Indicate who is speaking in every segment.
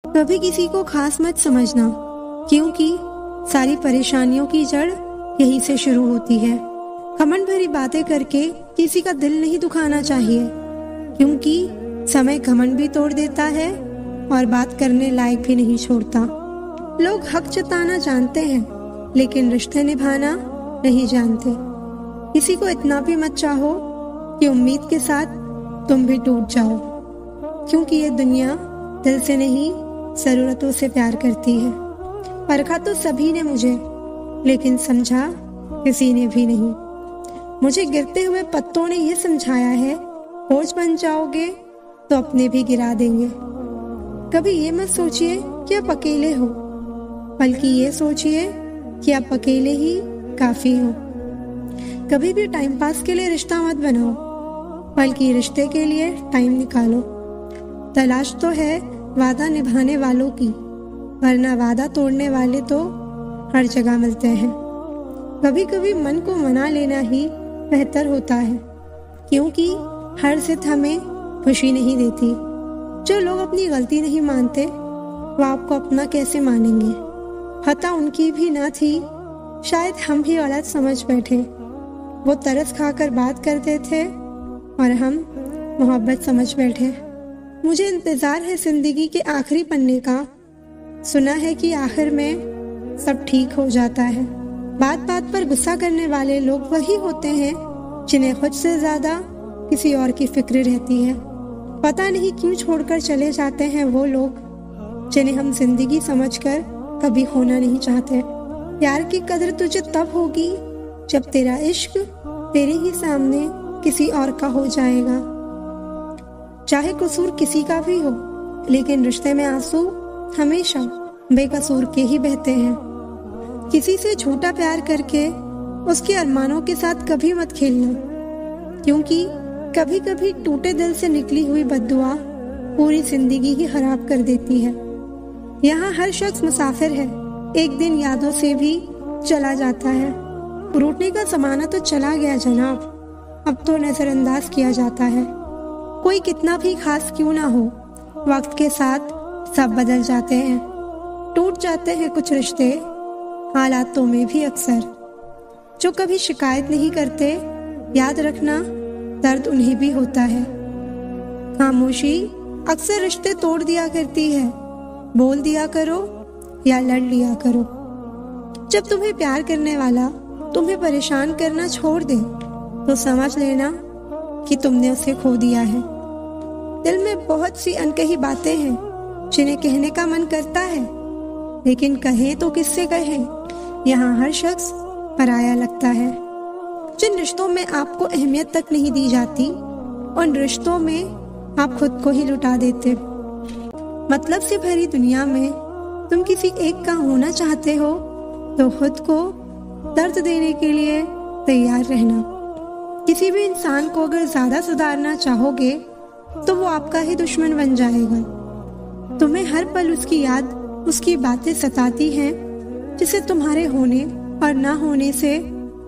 Speaker 1: कभी किसी को खास मत समझना, क्योंकि सारी परेशानियों की जड़ यहीं से शुरू होती है। घमंड भरी बातें करके किसी का दिल नहीं दुखाना चाहिए, क्योंकि समय घमंड भी तोड़ देता है और बात करने लायक भी नहीं छोड़ता। लोग हक जताना जानते हैं, लेकिन रिश्ते निभाना नहीं जानते। किसी को इतना भी मत चाहो कि उम्मीद के साथ तुम भी टूट जाओ, क्योंकि ये दुनिया दिल से नहीं जरूरतों से प्यार करती है। परखा तो सभी ने मुझे, लेकिन समझा किसी ने भी नहीं। मुझे गिरते हुए पत्तों ने ये समझाया है, बोझ बन जाओगे तो अपने भी गिरा देंगे। कभी ये मत सोचिए कि आप अकेले हो, बल्कि ये सोचिए कि आप अकेले ही काफी हो। कभी भी टाइम पास के लिए रिश्ता मत बनाओ, बल्कि रिश्ते के लिए टाइम निकालो। तलाश तो है वादा निभाने वालों की, वरना वादा तोड़ने वाले तो हर जगह मिलते हैं। कभी कभी मन को मना लेना ही बेहतर होता है, क्योंकि हर जिद हमें खुशी नहीं देती। जो लोग अपनी गलती नहीं मानते, वो आपको अपना कैसे मानेंगे। खता उनकी भी ना थी, शायद हम भी गलत समझ बैठे। वो तरस खाकर बात करते थे और हम मोहब्बत समझ बैठे। मुझे इंतजार है जिंदगी के आखिरी पन्ने का। सुना है कि आखिर में सब ठीक हो जाता है। बात बात पर गुस्सा करने वाले लोग वही होते हैं जिन्हें खुद से ज्यादा किसी और की फिक्र रहती है। पता नहीं क्यों छोड़कर चले जाते हैं वो लोग जिन्हें हम जिंदगी समझकर कभी खोना नहीं चाहते। प्यार की कदर तुझे तब होगी जब तेरा इश्क तेरे ही सामने किसी और का हो जाएगा। चाहे कसूर किसी का भी हो, लेकिन रिश्ते में आंसू हमेशा बेकसूर के ही बहते हैं। किसी से झूठा प्यार करके उसके अरमानों के साथ कभी मत खेलना, क्योंकि कभी कभी टूटे दिल से निकली हुई बद्दुआ पूरी जिंदगी ही खराब कर देती है। यहाँ हर शख्स मुसाफिर है, एक दिन यादों से भी चला जाता है। रूठने का ज़माना तो चला गया जनाब, अब तो नजरअंदाज किया जाता है। कोई कितना भी खास क्यों ना हो, वक्त के साथ सब बदल जाते हैं। टूट जाते हैं कुछ रिश्ते हालातों में भी अक्सर। जो कभी शिकायत नहीं करते, याद रखना दर्द उन्हें भी होता है। खामोशी अक्सर रिश्ते तोड़ दिया करती है। बोल दिया करो या लड़ लिया करो। जब तुम्हें प्यार करने वाला तुम्हें परेशान करना छोड़ दे, तो समझ लेना कि तुमने उसे खो दिया है। दिल में बहुत सी अनकही बातें हैं जिन्हें कहने का मन करता है, लेकिन कहें तो किससे कहें। यहाँ हर शख्स पराया लगता है। जिन रिश्तों में आपको अहमियत तक नहीं दी जाती, उन रिश्तों में आप खुद को ही लुटा देते। मतलब से भरी दुनिया में तुम किसी एक का होना चाहते हो, तो खुद को दर्द देने के लिए तैयार रहना। किसी भी इंसान को अगर ज्यादा सुधारना चाहोगे, तो वो आपका ही दुश्मन बन जाएगा। तुम्हें हर पल उसकी याद, उसकी बातें सताती हैं, जिसे तुम्हारे होने और ना होने से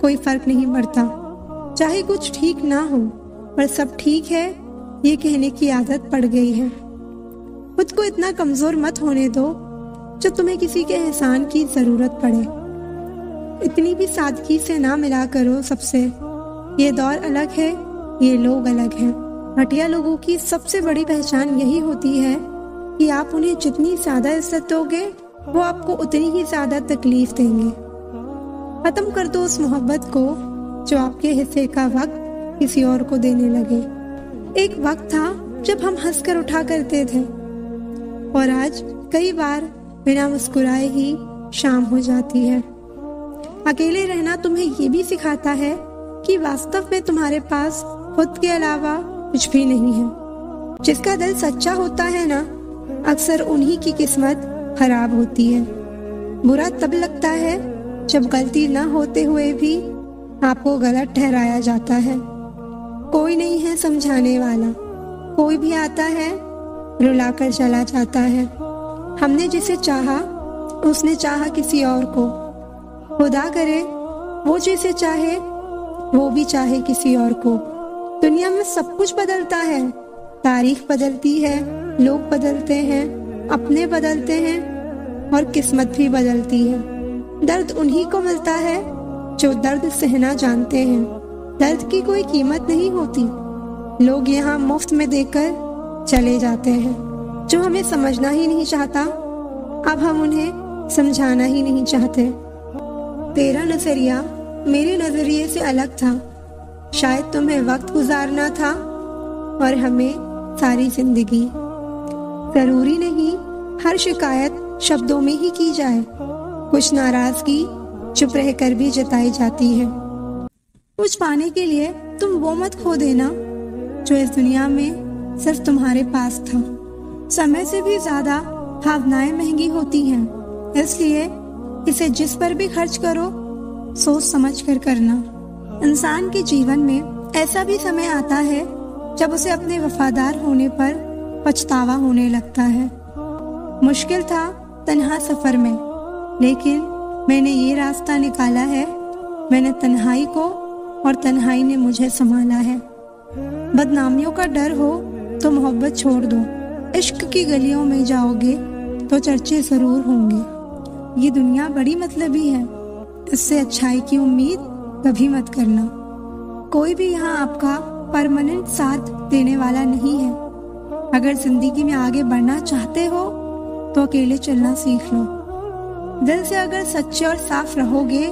Speaker 1: कोई फर्क नहीं पड़ता। चाहे कुछ ठीक ना हो, पर सब ठीक है ये कहने की आदत पड़ गई है। खुद को इतना कमजोर मत होने दो जो तुम्हें किसी के एहसान की जरूरत पड़े। इतनी भी सादगी से ना मिला करो सबसे। ये दौर अलग है, ये लोग अलग हैं। घटिया लोगों की सबसे बड़ी पहचान यही होती है कि आप उन्हें जितनी ज्यादा इज्जत दोगे, वो आपको उतनी ही ज्यादा तकलीफ देंगे। खत्म कर दो उस मोहब्बत को जो आपके हिस्से का वक्त किसी और को देने लगे। एक वक्त था जब हम हंसकर उठा करते थे, और आज कई बार बिना मुस्कुराए ही शाम हो जाती है। अकेले रहना तुम्हें ये भी सिखाता है कि वास्तव में तुम्हारे पास खुद के अलावा कुछ भी नहीं है। जिसका दिल सच्चा होता है ना, अक्सर उन्हीं की किस्मत खराब होती है। बुरा तब लगता है जब गलती ना होते हुए भी आपको गलत ठहराया जाता है। कोई नहीं है समझाने वाला, कोई भी आता है रुलाकर चला जाता है। हमने जिसे चाहा, उसने चाहा किसी और को। खुदा करे वो जिसे चाहे, वो भी चाहे किसी और को। दुनिया में सब कुछ बदलता है, तारीख बदलती है, लोग बदलते हैं, अपने बदलते हैं और किस्मत भी बदलती है। दर्द उन्हीं को मिलता है जो दर्द सहना जानते हैं। दर्द की कोई कीमत नहीं होती, लोग यहाँ मुफ्त में देकर चले जाते हैं। जो हमें समझना ही नहीं चाहता, अब हम उन्हें समझाना ही नहीं चाहते। तेरा नजरिया मेरे नजरिए से अलग था, शायद तुम्हें वक्त गुजारना था और हमें सारी जिंदगी। जरूरी नहीं हर शिकायत शब्दों में ही की जाए, कुछ नाराजगी चुप रहकर भी जताई जाती है। कुछ पाने के लिए तुम वो मत खो देना जो इस दुनिया में सिर्फ तुम्हारे पास था। समय से भी ज्यादा भावनाएं महंगी होती हैं, इसलिए इसे जिस पर भी खर्च करो सोच समझ कर करना। इंसान के जीवन में ऐसा भी समय आता है जब उसे अपने वफादार होने पर पछतावा होने लगता है। मुश्किल था तन्हा सफर में, लेकिन मैंने ये रास्ता निकाला है। मैंने तन्हाई को और तन्हाई ने मुझे संभाला है। बदनामियों का डर हो तो मोहब्बत छोड़ दो। इश्क की गलियों में जाओगे तो चर्चे जरूर होंगे। ये दुनिया बड़ी मतलबी है, इससे अच्छाई की उम्मीद कभी मत करना। कोई भी यहाँ आपका परमानेंट साथ देने वाला नहीं है। अगर जिंदगी में आगे बढ़ना चाहते हो तो अकेले चलना सीख लो। दिल से अगर सच्चे और साफ रहोगे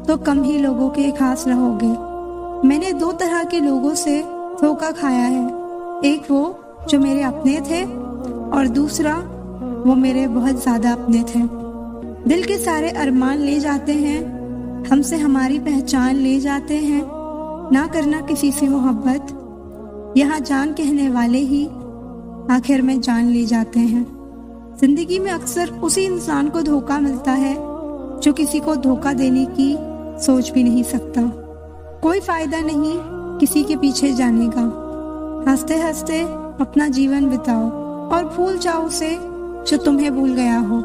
Speaker 1: तो कम ही लोगों के खास रहोगे। मैंने दो तरह के लोगों से धोखा खाया है, एक वो जो मेरे अपने थे और दूसरा वो मेरे बहुत ज्यादा अपने थे। दिल के सारे अरमान ले जाते हैं, हमसे हमारी पहचान ले जाते हैं। ना करना किसी से मोहब्बत, यहाँ जान कहने वाले ही आखिर में जान ले जाते हैं। जिंदगी में अक्सर उसी इंसान को धोखा मिलता है जो किसी को धोखा देने की सोच भी नहीं सकता। कोई फायदा नहीं किसी के पीछे जाने का। हंसते हंसते अपना जीवन बिताओ और भूल जाओ उसे जो तुम्हें भूल गया हो।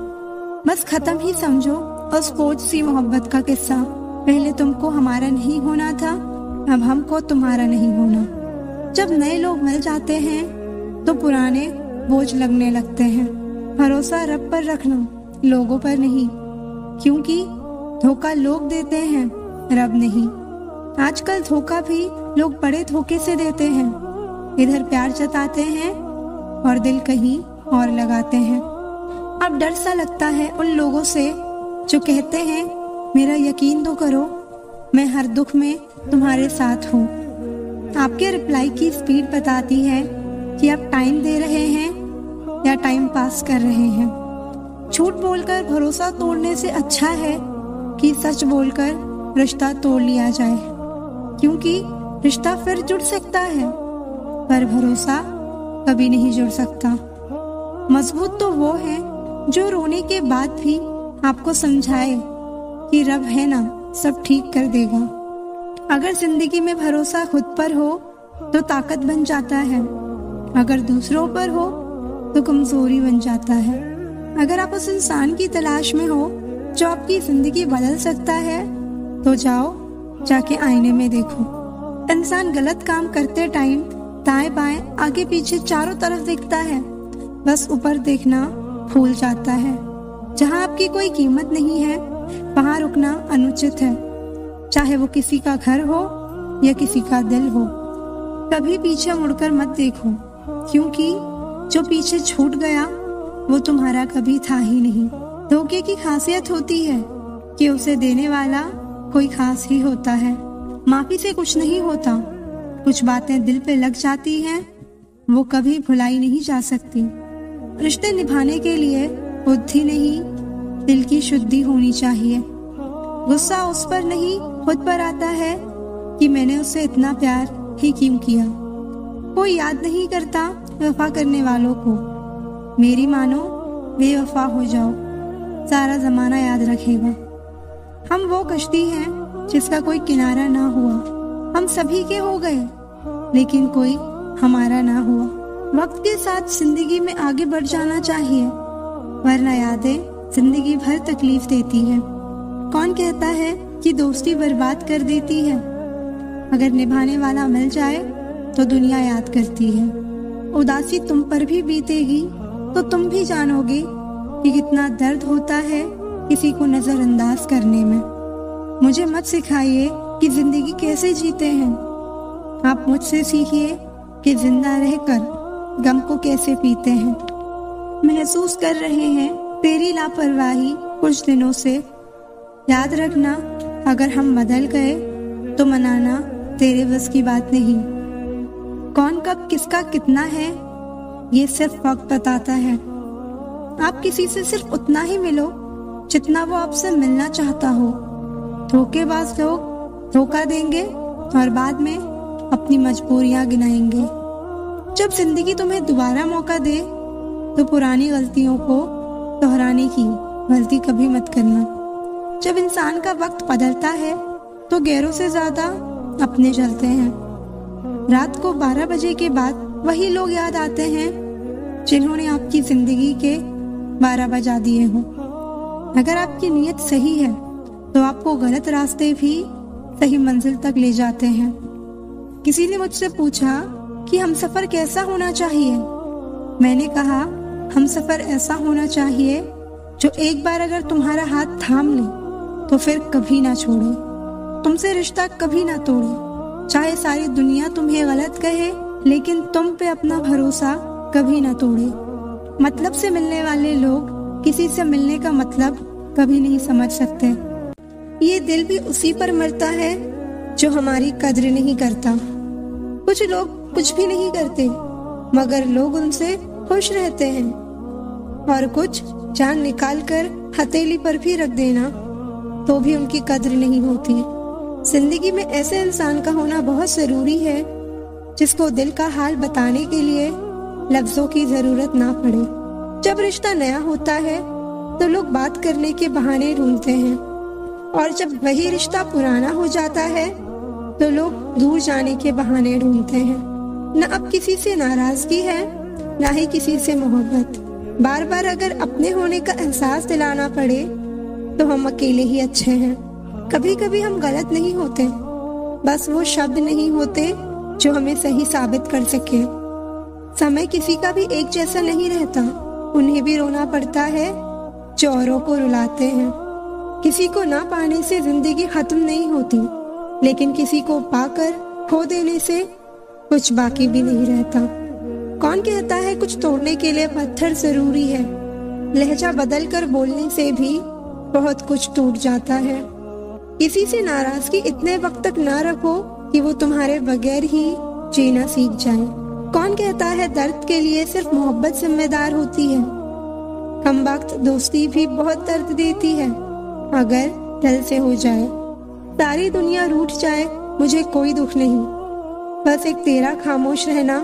Speaker 1: बस खत्म ही समझो उस बोझ सी मोहब्बत का किस्सा। पहले तुमको हमारा नहीं होना था, अब हमको तुम्हारा नहीं होना। जब नए लोग मिल जाते हैं तो पुराने बोझ लगने लगते हैं। भरोसा रब पर रखना, लोगों पर नहीं, क्योंकि धोखा लोग देते हैं, रब नहीं। आजकल धोखा भी लोग बड़े धोखे से देते हैं। इधर प्यार जताते हैं और दिल कहीं और लगाते हैं। अब डर सा लगता है उन लोगों से जो कहते हैं मेरा यकीन तो करो, मैं हर दुख में तुम्हारे साथ हूँ। आपके रिप्लाई की स्पीड बताती है कि आप टाइम दे रहे हैं या टाइम पास कर रहे हैं। झूठ बोलकर भरोसा तोड़ने से अच्छा है कि सच बोलकर रिश्ता तोड़ लिया जाए, क्योंकि रिश्ता फिर जुड़ सकता है पर भरोसा कभी नहीं जुड़ सकता। मजबूत तो वो है जो रोने के बाद भी आपको समझाए कि रब है ना, सब ठीक कर देगा। अगर जिंदगी में भरोसा खुद पर हो तो ताकत बन जाता है, अगर दूसरों पर हो तो कमजोरी बन जाता है। अगर आप उस इंसान की तलाश में हो जो आपकी जिंदगी बदल सकता है तो जाओ जाके आईने में देखो। इंसान गलत काम करते टाइम दाएं बाएं आगे पीछे चारों तरफ देखता है, बस ऊपर देखना भूल जाता है। जहाँ आपकी कोई कीमत नहीं है वहाँ रुकना अनुचित है, चाहे वो किसी का घर हो या किसी का दिल हो। कभी पीछे मुड़कर मत देखो, क्योंकि जो पीछे छूट गया वो तुम्हारा कभी था ही नहीं। धोखे की खासियत होती है कि उसे देने वाला कोई खास ही होता है। माफी से कुछ नहीं होता, कुछ बातें दिल पे लग जाती हैं, वो कभी भुलाई नहीं जा सकती। रिश्ते निभाने के लिए बुद्धि नहीं, दिल की शुद्धि होनी चाहिए। गुस्सा उस पर नहीं खुद पर आता है कि मैंने उससे इतना प्यार ही क्यों किया। कोई याद नहीं करता वफा करने वालों को। मेरी मानो बेवफा हो जाओ, सारा जमाना याद रखेगा। हम वो कश्ती हैं जिसका कोई किनारा ना हुआ। हम सभी के हो गए लेकिन कोई हमारा ना हुआ। वक्त के साथ जिंदगी में आगे बढ़ जाना चाहिए, वरना यादें जिंदगी भर तकलीफ देती है। कौन कहता है कि दोस्ती बर्बाद कर देती है? अगर निभाने वाला मिल जाए तो दुनिया याद करती है। उदासी तुम पर भी बीतेगी, तो तुम भी जानोगे कि कितना दर्द होता है किसी को नजरअंदाज करने में। मुझे मत सिखाइए कि जिंदगी कैसे जीते हैं, आप मुझसे सीखिए कि जिंदा रहकर गम को कैसे पीते हैं। महसूस कर रहे हैं तेरी लापरवाही कुछ दिनों से, याद रखना अगर हम बदल गए तो मनाना तेरे बस की बात नहीं। कौन कब किसका कितना है ये सिर्फ वक्त बताता है। आप किसी से सिर्फ उतना ही मिलो जितना वो आपसे मिलना चाहता हो। धोखेबाज लोग धोखा देंगे और बाद में अपनी मजबूरियां गिनाएंगे। जब जिंदगी तुम्हें दोबारा मौका दे तो पुरानी गलतियों को दोहराने की गलती कभी मत करना। जब इंसान का वक्त बदलता है तो गैरों से ज्यादा अपने चलते हैं। रात को 12 बजे के बाद वही लोग याद आते हैं जिन्होंने आपकी जिंदगी के 12 बजा दिए हों। अगर आपकी नीयत सही है तो आपको गलत रास्ते भी सही मंजिल तक ले जाते हैं। किसी ने मुझसे पूछा कि हमसफर कैसा होना चाहिए। मैंने कहा हमसफर ऐसा होना चाहिए जो एक बार अगर तुम्हारा हाथ थाम ले तो फिर कभी ना छोड़े, तुमसे रिश्ता कभी ना तोड़े। चाहे सारी दुनिया तुम्हें गलत कहे लेकिन तुम पे अपना भरोसा कभी ना तोड़े। मतलब से मिलने वाले लोग किसी से मिलने का मतलब कभी नहीं समझ सकते। ये दिल भी उसी पर मरता है जो हमारी कद्र नहीं करता। कुछ लोग कुछ भी नहीं करते मगर लोग उनसे खुश रहते हैं, और कुछ जान निकाल कर हथेली पर भी रख देना तो भी उनकी कद्र नहीं होती। जिंदगी में ऐसे इंसान का होना बहुत जरूरी है जिसको दिल का हाल बताने के लिए लफ्जों की जरूरत ना पड़े। जब रिश्ता नया होता है तो लोग बात करने के बहाने ढूंढते हैं, और जब वही रिश्ता पुराना हो जाता है तो लोग दूर जाने के बहाने ढूंढते हैं। न अब किसी से नाराजगी है ना ही किसी से मोहब्बत। बार बार अगर अपने होने का एहसास दिलाना पड़े तो हम अकेले ही अच्छे हैं। कभी कभी हम गलत नहीं होते, बस वो शब्द नहीं होते जो हमें सही साबित कर सके। समय किसी का भी एक जैसा नहीं रहता, उन्हें भी रोना पड़ता है जो औरों को रुलाते हैं। किसी को ना पाने से जिंदगी खत्म नहीं होती, लेकिन किसी को पाकर खो देने से कुछ बाकी भी नहीं रहता। कौन कहता है कुछ तोड़ने के लिए पत्थर जरूरी है। लहजा बदल कर बोलने से भी बहुत कुछ टूट जाता है। किसी से नाराजगी इतने वक्त तक ना रखो कि वो तुम्हारे बगैर ही जीना सीख जाए। कौन कहता है दर्द के लिए सिर्फ मोहब्बत जिम्मेदार होती है। कम वक्त दोस्ती भी बहुत दर्द देती है अगर दिल से हो जाए। सारी दुनिया रूठ जाए मुझे कोई दुख नहीं, बस एक तेरा खामोश रहना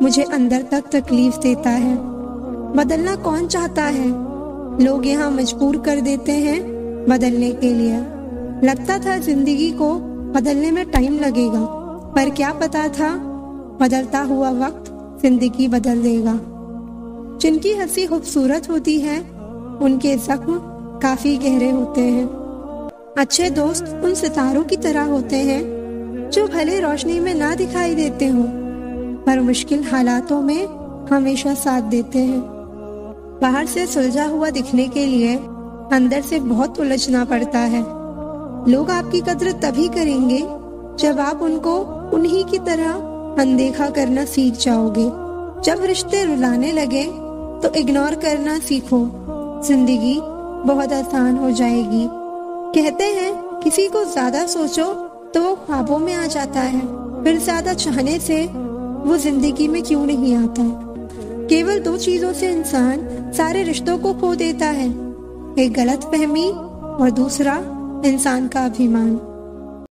Speaker 1: मुझे अंदर तक तकलीफ देता है। बदलना कौन चाहता है, लोग यहाँ मजबूर कर देते हैं बदलने के लिए। लगता था जिंदगी को बदलने में टाइम लगेगा, पर क्या पता था बदलता हुआ वक्त जिंदगी बदल देगा। जिनकी हंसी खूबसूरत होती है उनके जख्म काफी गहरे होते हैं। अच्छे दोस्त उन सितारों की तरह होते हैं जो भले रोशनी में ना दिखाई देते हो पर मुश्किल हालातों में हमेशा साथ देते हैं। बाहर से सुलझा हुआ दिखने के लिए अंदर से बहुत उलझना पड़ता है। लोग आपकी कद्र तभी करेंगे जब आप उनको उन्हीं की तरह अनदेखा करना सीख जाओगे। जब रिश्ते रुलाने लगे तो इग्नोर करना सीखो, जिंदगी बहुत आसान हो जाएगी। कहते हैं किसी को ज्यादा सोचो तो वो ख्वाबों में आ जाता है, फिर ज्यादा चाहने से वो जिंदगी में क्यों नहीं आता। केवल 2 चीजों से इंसान सारे रिश्तों को खो देता है, एक गलत फहमी और दूसरा इंसान का अभिमान।